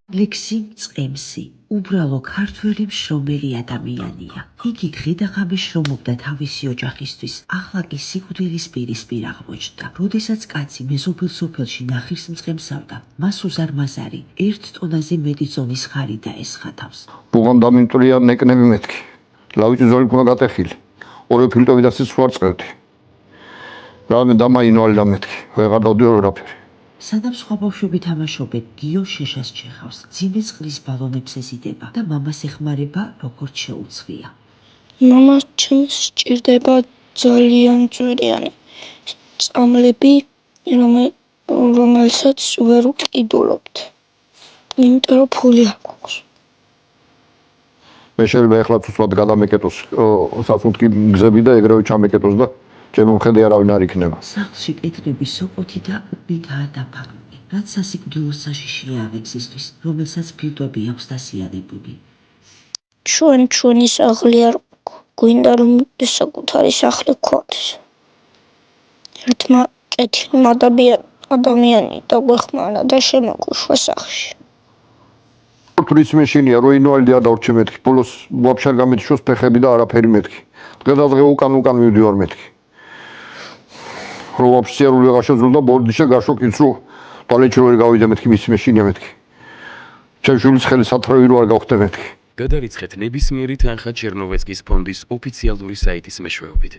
ლექსი მწყემსი, უბრალო ქართველი მშრომელი ადამიანია. იგი დღე-და-ღამე შრომობდა თავისი ოჯახისთვის, ახლა კი სიკვდილის პირისპირ აღმოჩნდა. როდესაც კაცი მეზობელ სოფელში ნახირს მწყემსავდა, მას უზარმაზარი 1 ტონაზე მეტი ზონის ხარი დაესხა თავს. ბუღამ დამინტრია ნეკნები მეთქი. ლავიწი ზოლი ქონა გატეხილი. ორი ფილტვები და სიც ვარ წევდი. რამე დამაინვალი და მეთქი. ვეღარ დავდიო რაფერი. სანამ სხვა ბავშვები თამაშობენ, გიო შეშას ჩეხავს, ძიმე წყლის ბალონებს ეზიდება და მამას ეხმარება, როგორც შეუძლია. მამას ჩემს სჭირდება ძალიან ძვირიანი წამლები, რომელსაც ვერ ვყიდულობთ. იმიტომ რომ ფული არ გვაქვს. მე შეიძლება ეხლა უცბად გადამეკეტოს სასუნთქი გზები და ეგრევე ჩამეკეტოს და ჩემო მხედი არავინ არ იქნება. სახლში კეთრები სოკოთი და უბნითაა დაფარული, რაც სასიკვდილო საშიშია ალექსისთვის, რომელსაც ფილტვები აქვს დასიანებული. ჩვენი სახლი არ გვინდა რომ საკუთარი სახლი გქონდეს. ერთმა კეთილმა ადამიანი დაგვეხმარა და შემოგვიშვა სახლში. თulis მეშინია რო ინვალიდი არ დავრჩე მეთქი. ბოლოს ვაფშე არ გამეთიშოს ფეხები და არაფერი მეთქი. დღე უკან მივდივარ მეთქი. რო ვაფშე არ ვიღა შეძლო ბორდიშე გაშოკიც რო ტალეჩი რო გავიდე მეთქი მის მეშინია მეთქი. ჩემშულის ხელი სათრავი რო არ გავხდე მეთქი. გადარიცხეთ ნებისმიერი თანხა ჩერნოვეცკის ფონდის ოფიციალური საიტის მეშვეობით.